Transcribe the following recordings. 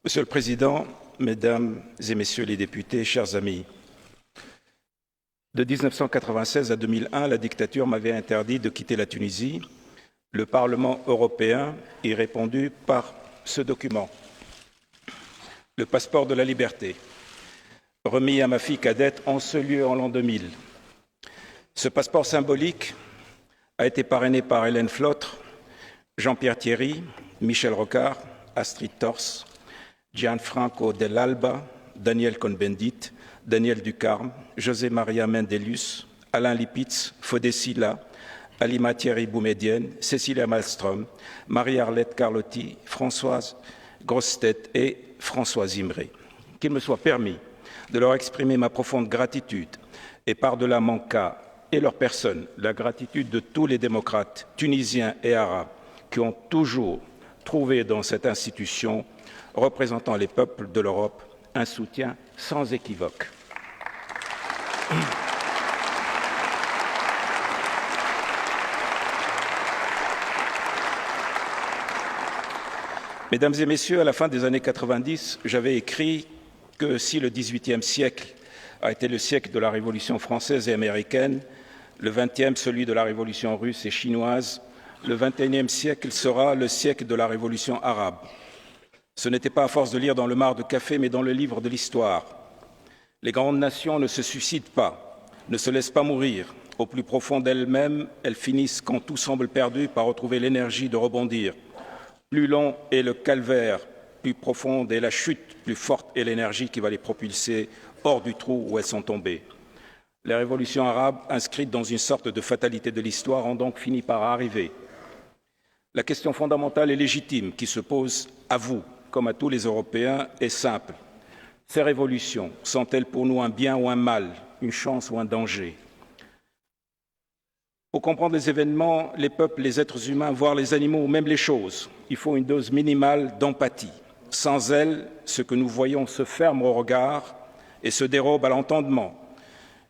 Monsieur le Président, Mesdames et Messieurs les députés, chers amis, de 1996 à 2001, la dictature m'avait interdit de quitter la Tunisie. Le Parlement européen y répondit par ce document, le passeport de la liberté, remis à ma fille cadette en ce lieu en l'an 2000. Ce passeport symbolique a été parrainé par Hélène Flotre, Jean-Pierre Thierry, Michel Rocard, Astrid Tors, Gianfranco Dell'Alba, Daniel Cohn-Bendit, Daniel Ducarme, José Maria Mendelus, Alain Lipitz, Fodé Silla, Alima Thierry Boumedienne, Cécilia Malmström, Marie-Arlette Carlotti, Françoise Grossetête et Françoise Imré. Qu'il me soit permis de leur exprimer ma profonde gratitude et par-delà mon cas et leur personne, la gratitude de tous les démocrates tunisiens et arabes qui ont toujours trouvé dans cette institution représentant les peuples de l'Europe un soutien sans équivoque. Mesdames et Messieurs, à la fin des années 90, j'avais écrit que si le XVIIIe siècle a été le siècle de la Révolution française et américaine, le XXe celui de la Révolution russe et chinoise, le XXIe siècle sera le siècle de la Révolution arabe. Ce n'était pas à force de lire dans le marc de café, mais dans le livre de l'histoire. Les grandes nations ne se suicident pas, ne se laissent pas mourir. Au plus profond d'elles-mêmes, elles finissent, quand tout semble perdu, par retrouver l'énergie de rebondir. Plus long est le calvaire, plus profonde est la chute, plus forte est l'énergie qui va les propulser hors du trou où elles sont tombées. Les révolutions arabes, inscrites dans une sorte de fatalité de l'histoire, ont donc fini par arriver. La question fondamentale et légitime qui se pose à vous, comme à tous les Européens, est simple. Ces révolutions sont-elles pour nous un bien ou un mal, une chance ou un danger? Pour comprendre les événements, les peuples, les êtres humains, voire les animaux ou même les choses, il faut une dose minimale d'empathie. Sans elle, ce que nous voyons se ferme au regard et se dérobe à l'entendement.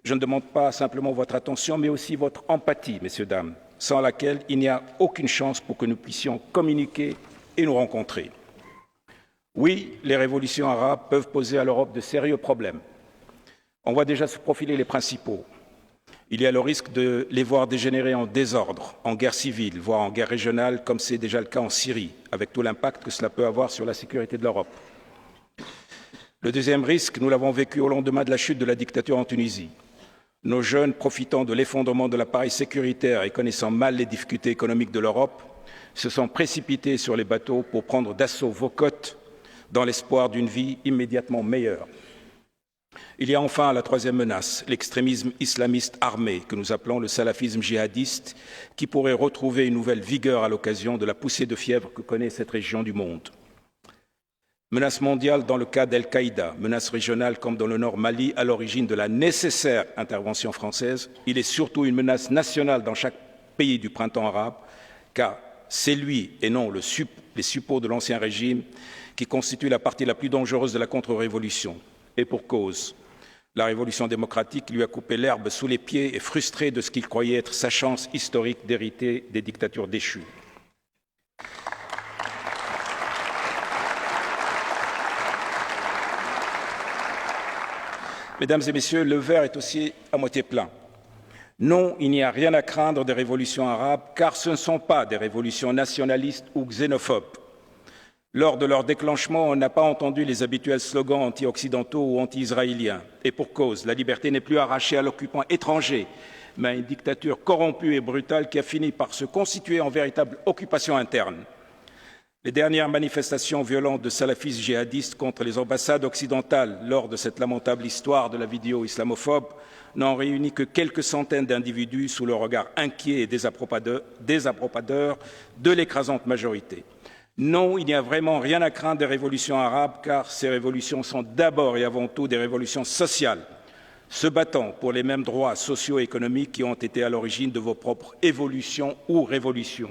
Je ne demande pas simplement votre attention, mais aussi votre empathie, messieurs, dames, sans laquelle il n'y a aucune chance pour que nous puissions communiquer et nous rencontrer. Oui, les révolutions arabes peuvent poser à l'Europe de sérieux problèmes. On voit déjà se profiler les principaux. Il y a le risque de les voir dégénérer en désordre, en guerre civile, voire en guerre régionale, comme c'est déjà le cas en Syrie, avec tout l'impact que cela peut avoir sur la sécurité de l'Europe. Le deuxième risque, nous l'avons vécu au lendemain de la chute de la dictature en Tunisie. Nos jeunes, profitant de l'effondrement de l'appareil sécuritaire et connaissant mal les difficultés économiques de l'Europe, se sont précipités sur les bateaux pour prendre d'assaut vos côtes dans l'espoir d'une vie immédiatement meilleure. Il y a enfin la troisième menace, l'extrémisme islamiste armé, que nous appelons le salafisme djihadiste, qui pourrait retrouver une nouvelle vigueur à l'occasion de la poussée de fièvre que connaît cette région du monde. Menace mondiale dans le cas d'Al-Qaïda, menace régionale comme dans le nord Mali, à l'origine de la nécessaire intervention française. Il est surtout une menace nationale dans chaque pays du printemps arabe, car c'est lui et non les suppôts de l'ancien régime qui constitue la partie la plus dangereuse de la contre-révolution. Et pour cause, la révolution démocratique lui a coupé l'herbe sous les pieds et frustré de ce qu'il croyait être sa chance historique d'hériter des dictatures déchues. Mesdames et Messieurs, le verre est aussi à moitié plein. Non, il n'y a rien à craindre des révolutions arabes, car ce ne sont pas des révolutions nationalistes ou xénophobes. Lors de leur déclenchement, on n'a pas entendu les habituels slogans anti-occidentaux ou anti-israéliens. Et pour cause, la liberté n'est plus arrachée à l'occupant étranger, mais à une dictature corrompue et brutale qui a fini par se constituer en véritable occupation interne. Les dernières manifestations violentes de salafistes djihadistes contre les ambassades occidentales lors de cette lamentable histoire de la vidéo islamophobe n'ont réuni que quelques centaines d'individus sous le regard inquiet et désapprobateur de l'écrasante majorité. Non, il n'y a vraiment rien à craindre des révolutions arabes, car ces révolutions sont d'abord et avant tout des révolutions sociales, se battant pour les mêmes droits socio-économiques qui ont été à l'origine de vos propres évolutions ou révolutions.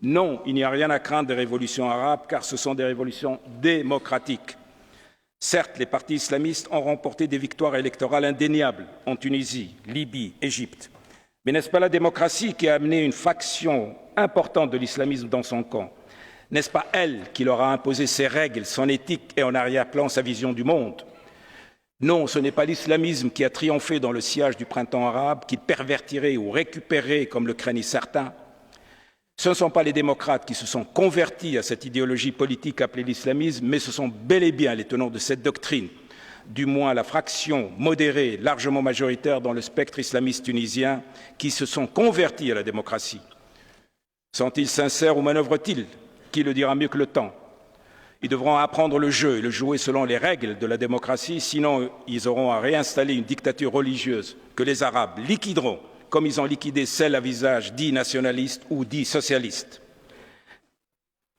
Non, il n'y a rien à craindre des révolutions arabes, car ce sont des révolutions démocratiques. Certes, les partis islamistes ont remporté des victoires électorales indéniables en Tunisie, Libye, Égypte. Mais n'est-ce pas la démocratie qui a amené une faction importante de l'islamisme dans son camp? N'est-ce pas elle qui leur a imposé ses règles, son éthique et en arrière-plan sa vision du monde? Non, ce n'est pas l'islamisme qui a triomphé dans le sillage du printemps arabe, qu'il pervertirait ou récupérerait comme le craignent certains. Ce ne sont pas les démocrates qui se sont convertis à cette idéologie politique appelée l'islamisme, mais ce sont bel et bien les tenants de cette doctrine, du moins la fraction modérée, largement majoritaire dans le spectre islamiste tunisien, qui se sont convertis à la démocratie. Sont-ils sincères ou manœuvrent-ils? Qui le dira mieux que le temps? Ils devront apprendre le jeu et le jouer selon les règles de la démocratie, sinon ils auront à réinstaller une dictature religieuse que les Arabes liquideront, comme ils ont liquidé celle à visage dit nationaliste ou dit socialiste.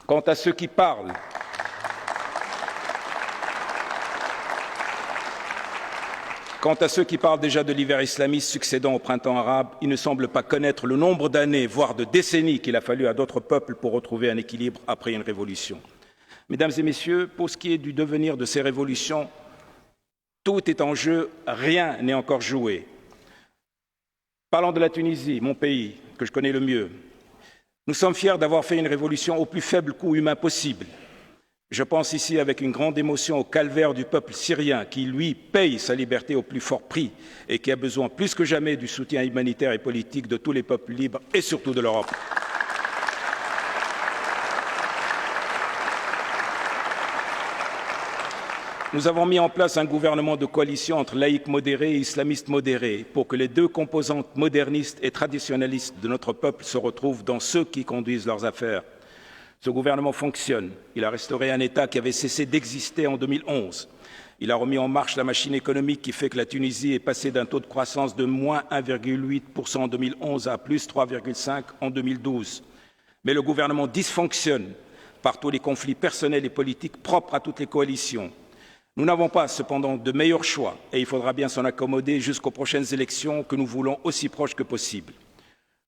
Quant à ceux qui parlent déjà de l'hiver islamiste succédant au printemps arabe, ils ne semblent pas connaître le nombre d'années, voire de décennies qu'il a fallu à d'autres peuples pour retrouver un équilibre après une révolution. Mesdames et messieurs, pour ce qui est du devenir de ces révolutions, tout est en jeu, rien n'est encore joué. Parlons de la Tunisie, mon pays, que je connais le mieux. Nous sommes fiers d'avoir fait une révolution au plus faible coût humain possible. Je pense ici avec une grande émotion au calvaire du peuple syrien qui, lui, paye sa liberté au plus fort prix et qui a besoin plus que jamais du soutien humanitaire et politique de tous les peuples libres et surtout de l'Europe. Nous avons mis en place un gouvernement de coalition entre laïcs modérés et islamistes modérés pour que les deux composantes modernistes et traditionnalistes de notre peuple se retrouvent dans ceux qui conduisent leurs affaires. Ce gouvernement fonctionne. Il a restauré un État qui avait cessé d'exister en 2011. Il a remis en marche la machine économique qui fait que la Tunisie est passée d'un taux de croissance de moins 1,8% en 2011 à plus 3,5% en 2012. Mais le gouvernement dysfonctionne par tous les conflits personnels et politiques propres à toutes les coalitions. Nous n'avons pas cependant de meilleur choix et il faudra bien s'en accommoder jusqu'aux prochaines élections que nous voulons aussi proches que possible.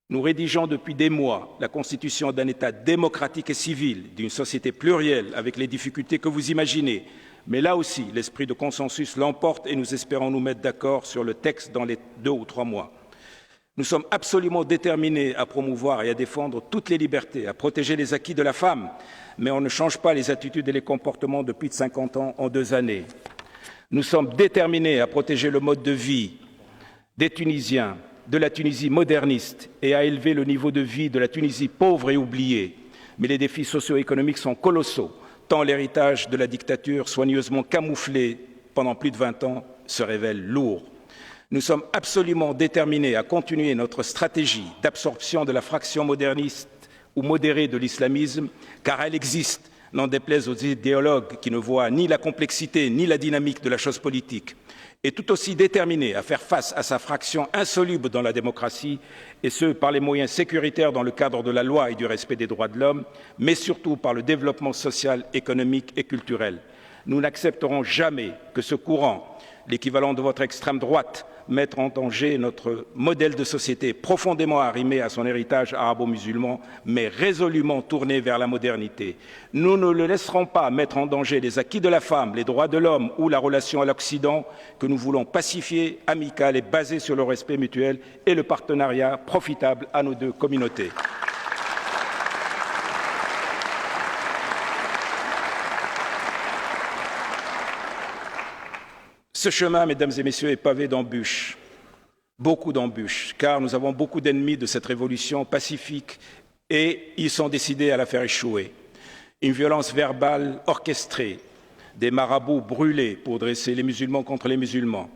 Nous rédigeons depuis des mois la constitution d'un État démocratique et civil, d'une société plurielle avec les difficultés que vous imaginez. Mais là aussi, l'esprit de consensus l'emporte et nous espérons nous mettre d'accord sur le texte dans les 2 ou 3 mois. Nous sommes absolument déterminés à promouvoir et à défendre toutes les libertés, à protéger les acquis de la femme, mais on ne change pas les attitudes et les comportements depuis 50 ans en 2 années. Nous sommes déterminés à protéger le mode de vie des Tunisiens, de la Tunisie moderniste et à élever le niveau de vie de la Tunisie pauvre et oubliée. Mais les défis socio-économiques sont colossaux, tant l'héritage de la dictature soigneusement camouflé pendant plus de 20 ans se révèle lourd. Nous sommes absolument déterminés à continuer notre stratégie d'absorption de la fraction moderniste ou modérée de l'islamisme, car elle existe, n'en déplaise aux idéologues qui ne voient ni la complexité ni la dynamique de la chose politique, et tout aussi déterminés à faire face à sa fraction insoluble dans la démocratie, et ce, par les moyens sécuritaires dans le cadre de la loi et du respect des droits de l'homme, mais surtout par le développement social, économique et culturel. Nous n'accepterons jamais que ce courant, l'équivalent de votre extrême droite, mettre en danger notre modèle de société profondément arrimé à son héritage arabo-musulman, mais résolument tourné vers la modernité. Nous ne le laisserons pas mettre en danger les acquis de la femme, les droits de l'homme ou la relation à l'Occident que nous voulons pacifier, amicale et basée sur le respect mutuel et le partenariat profitable à nos 2 communautés. Ce chemin, mesdames et messieurs, est pavé d'embûches, beaucoup d'embûches, car nous avons beaucoup d'ennemis de cette révolution pacifique et ils sont décidés à la faire échouer. Une violence verbale orchestrée, des marabouts brûlés pour dresser les musulmans contre les musulmans.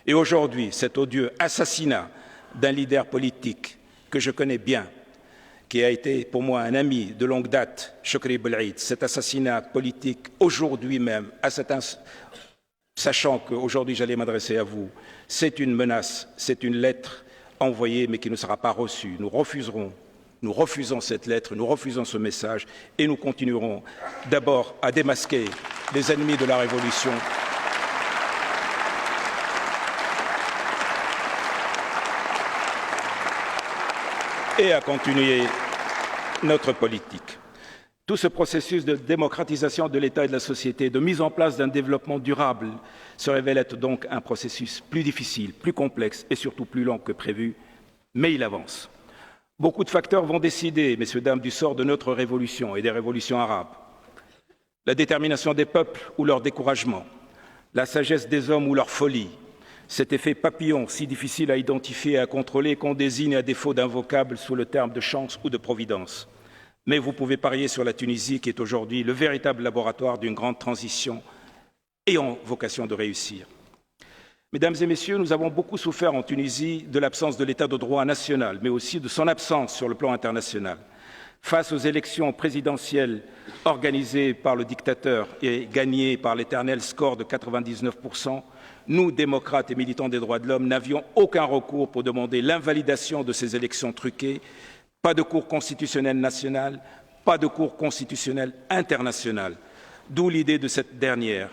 Et aujourd'hui, cet odieux assassinat d'un leader politique que je connais bien, qui a été pour moi un ami de longue date, Chokri Belhaïd, cet assassinat politique aujourd'hui même, sachant qu'aujourd'hui j'allais m'adresser à vous, c'est une menace, c'est une lettre envoyée mais qui ne sera pas reçue. Nous refusons cette lettre, nous refusons ce message et nous continuerons d'abord à démasquer les ennemis de la Révolution et à continuer notre politique. Tout ce processus de démocratisation de l'État et de la société, de mise en place d'un développement durable, se révèle être donc un processus plus difficile, plus complexe et surtout plus lent que prévu, mais il avance. Beaucoup de facteurs vont décider, messieurs, dames, du sort de notre révolution et des révolutions arabes. La détermination des peuples ou leur découragement, la sagesse des hommes ou leur folie, cet effet papillon si difficile à identifier et à contrôler qu'on désigne à défaut d'un vocable sous le terme de chance ou de providence. Mais vous pouvez parier sur la Tunisie qui est aujourd'hui le véritable laboratoire d'une grande transition ayant vocation de réussir. Mesdames et messieurs, nous avons beaucoup souffert en Tunisie de l'absence de l'état de droit national, mais aussi de son absence sur le plan international. Face aux élections présidentielles organisées par le dictateur et gagnées par l'éternel score de 99%, nous, démocrates et militants des droits de l'homme, n'avions aucun recours pour demander l'invalidation de ces élections truquées. Pas de Cour constitutionnelle nationale, pas de Cour constitutionnelle internationale. D'où l'idée de cette dernière,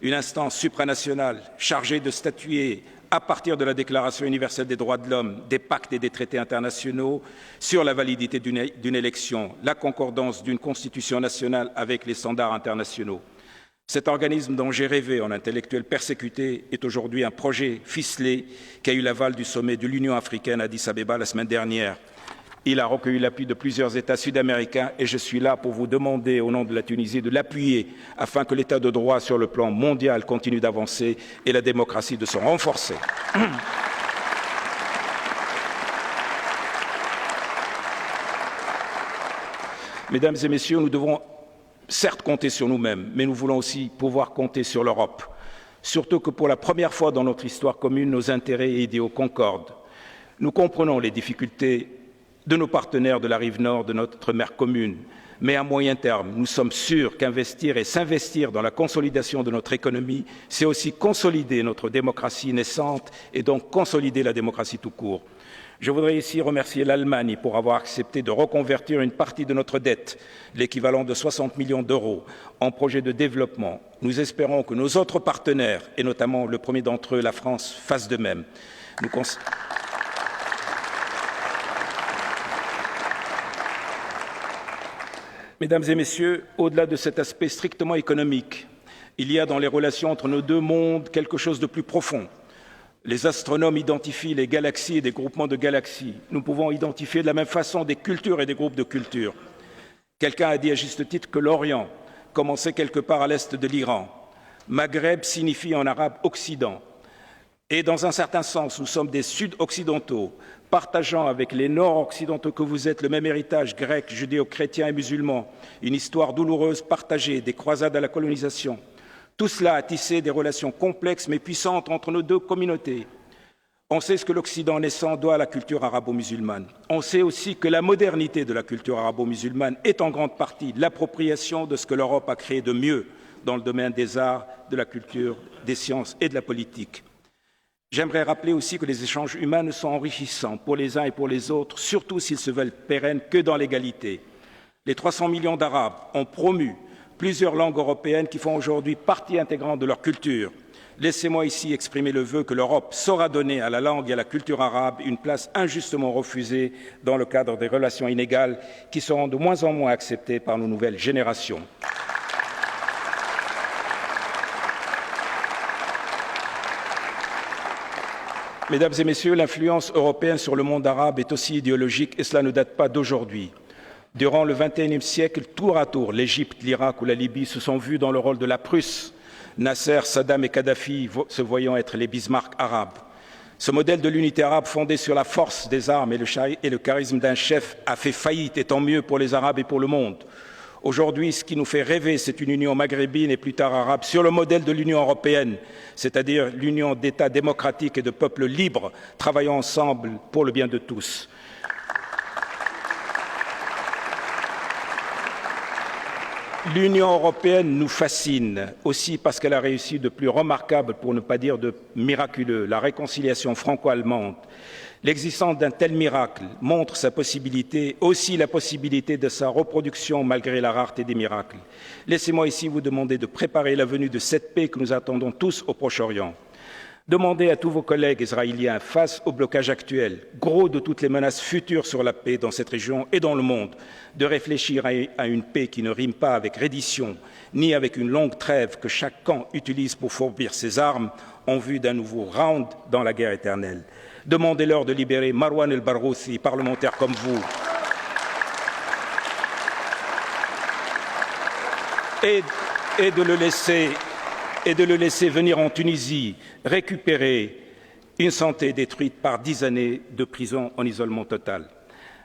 une instance supranationale chargée de statuer à partir de la Déclaration universelle des droits de l'homme, des pactes et des traités internationaux sur la validité d'une élection, la concordance d'une constitution nationale avec les standards internationaux. Cet organisme dont j'ai rêvé en intellectuel persécuté est aujourd'hui un projet ficelé qui a eu l'aval du sommet de l'Union africaine à Addis Abeba la semaine dernière. Il a recueilli l'appui de plusieurs États sud-américains et je suis là pour vous demander, au nom de la Tunisie, de l'appuyer afin que l'État de droit sur le plan mondial continue d'avancer et la démocratie de se renforcer. Mesdames et messieurs, nous devons certes compter sur nous-mêmes, mais nous voulons aussi pouvoir compter sur l'Europe. Surtout que pour la première fois dans notre histoire commune, nos intérêts et idéaux concordent. Nous comprenons les difficultés de nos partenaires de la rive nord de notre mer commune. Mais à moyen terme, nous sommes sûrs qu'investir et s'investir dans la consolidation de notre économie, c'est aussi consolider notre démocratie naissante et donc consolider la démocratie tout court. Je voudrais ici remercier l'Allemagne pour avoir accepté de reconvertir une partie de notre dette, l'équivalent de 60 millions d'euros, en projet de développement. Nous espérons que nos autres partenaires, et notamment le premier d'entre eux, la France, fassent de même. Mesdames et messieurs, au-delà de cet aspect strictement économique, il y a dans les relations entre nos deux mondes quelque chose de plus profond. Les astronomes identifient les galaxies et des groupements de galaxies. Nous pouvons identifier de la même façon des cultures et des groupes de cultures. Quelqu'un a dit à juste titre que l'Orient commençait quelque part à l'est de l'Iran. Maghreb signifie en arabe Occident. Et dans un certain sens, nous sommes des Sud-Occidentaux, partageant avec les Nord-Occidentaux que vous êtes le même héritage grec, judéo-chrétien et musulman, une histoire douloureuse partagée, des croisades à la colonisation. Tout cela a tissé des relations complexes mais puissantes entre nos deux communautés. On sait ce que l'Occident naissant doit à la culture arabo-musulmane. On sait aussi que la modernité de la culture arabo-musulmane est en grande partie l'appropriation de ce que l'Europe a créé de mieux dans le domaine des arts, de la culture, des sciences et de la politique. J'aimerais rappeler aussi que les échanges humains ne sont enrichissants pour les uns et pour les autres, surtout s'ils se veulent pérennes, que dans l'égalité. Les 300 millions d'Arabes ont promu plusieurs langues européennes qui font aujourd'hui partie intégrante de leur culture. Laissez-moi ici exprimer le vœu que l'Europe saura donner à la langue et à la culture arabe une place injustement refusée dans le cadre des relations inégales qui seront de moins en moins acceptées par nos nouvelles générations. Mesdames et messieurs, l'influence européenne sur le monde arabe est aussi idéologique et cela ne date pas d'aujourd'hui. Durant le XXIe siècle, tour à tour, l'Égypte, l'Irak ou la Libye se sont vus dans le rôle de la Prusse, Nasser, Saddam et Kadhafi se voyant être les Bismarck arabes. Ce modèle de l'unité arabe fondé sur la force des armes et le charisme d'un chef a fait faillite, et tant mieux pour les Arabes et pour le monde. Aujourd'hui, ce qui nous fait rêver, c'est une union maghrébine et plus tard arabe sur le modèle de l'Union européenne, c'est-à-dire l'union d'États démocratiques et de peuples libres travaillant ensemble pour le bien de tous. L'Union européenne nous fascine aussi parce qu'elle a réussi de plus remarquable, pour ne pas dire de miraculeux, la réconciliation franco-allemande. L'existence d'un tel miracle montre sa possibilité, aussi la possibilité de sa reproduction malgré la rareté des miracles. Laissez-moi ici vous demander de préparer la venue de cette paix que nous attendons tous au Proche-Orient. Demandez à tous vos collègues israéliens, face au blocage actuel, gros de toutes les menaces futures sur la paix dans cette région et dans le monde, de réfléchir à une paix qui ne rime pas avec reddition, ni avec une longue trêve que chaque camp utilise pour fourbir ses armes en vue d'un nouveau round dans la guerre éternelle. Demandez-leur de libérer Marwan el-Barghouthi, parlementaire comme vous, et de le laisser venir en Tunisie récupérer une santé détruite par 10 années de prison en isolement total.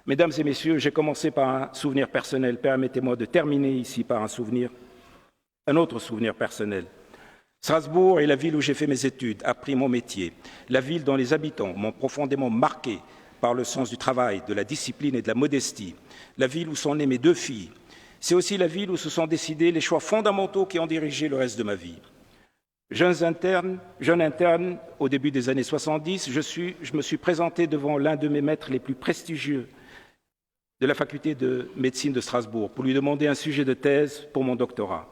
Mesdames et messieurs, j'ai commencé par un souvenir personnel. Permettez-moi de terminer ici par un autre souvenir personnel. Strasbourg est la ville où j'ai fait mes études, appris mon métier, la ville dont les habitants m'ont profondément marqué par le sens du travail, de la discipline et de la modestie, la ville où sont nées mes 2 filles. C'est aussi la ville où se sont décidés les choix fondamentaux qui ont dirigé le reste de ma vie. Jeune interne, au début des années 70, je me suis présenté devant l'un de mes maîtres les plus prestigieux de la faculté de médecine de Strasbourg pour lui demander un sujet de thèse pour mon doctorat.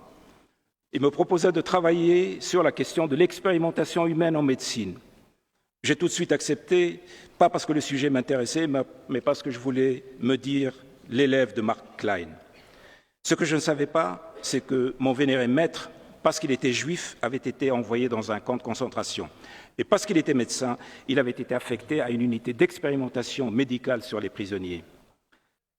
Il me proposa de travailler sur la question de l'expérimentation humaine en médecine. J'ai tout de suite accepté, pas parce que le sujet m'intéressait, mais parce que je voulais me dire l'élève de Mark Klein. Ce que je ne savais pas, c'est que mon vénéré maître, parce qu'il était juif, avait été envoyé dans un camp de concentration. Et parce qu'il était médecin, il avait été affecté à une unité d'expérimentation médicale sur les prisonniers.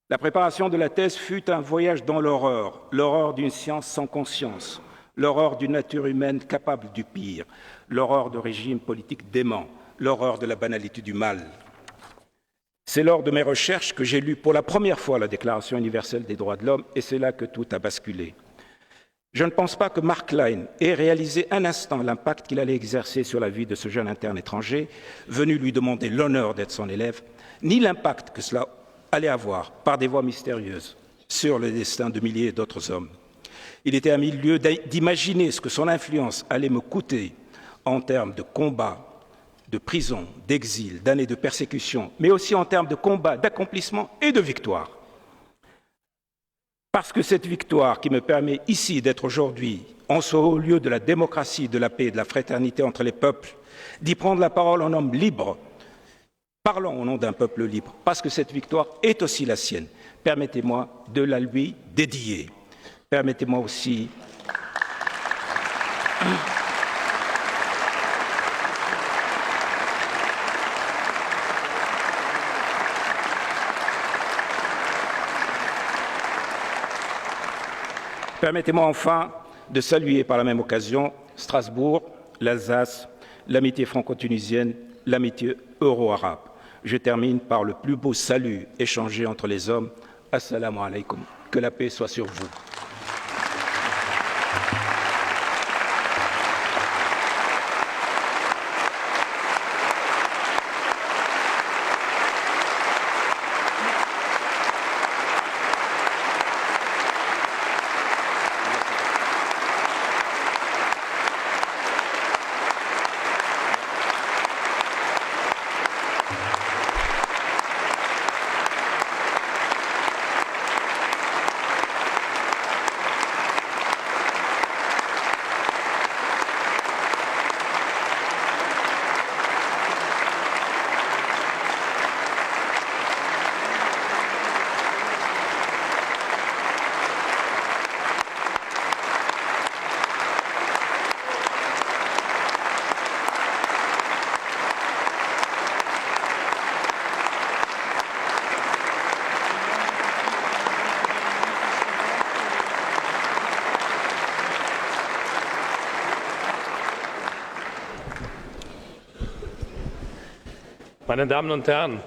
La préparation de la thèse fut un voyage dans l'horreur, l'horreur d'une science sans conscience, l'horreur d'une nature humaine capable du pire, l'horreur de régimes politiques déments, l'horreur de la banalité du mal. C'est lors de mes recherches que j'ai lu pour la première fois la Déclaration universelle des droits de l'homme, et c'est là que tout a basculé. Je ne pense pas que Mark Klein ait réalisé un instant l'impact qu'il allait exercer sur la vie de ce jeune interne étranger, venu lui demander l'honneur d'être son élève, ni l'impact que cela allait avoir, par des voies mystérieuses, sur le destin de milliers d'autres hommes. Il était à 1000 lieues d'imaginer ce que son influence allait me coûter en termes de combat, de prison, d'exil, d'années de persécution, mais aussi en termes de combat, d'accomplissement et de victoire. Parce que cette victoire qui me permet ici d'être aujourd'hui en ce haut lieu de la démocratie, de la paix et de la fraternité entre les peuples, d'y prendre la parole en homme libre, parlons au nom d'un peuple libre, parce que cette victoire est aussi la sienne. Permettez-moi de la lui dédier. Permettez-moi aussi Permettez-moi enfin de saluer par la même occasion Strasbourg, l'Alsace, l'amitié franco-tunisienne, l'amitié euro-arabe. Je termine par le plus beau salut échangé entre les hommes. Assalamu alaikum. Que la paix soit sur vous. Meine Damen und Herren,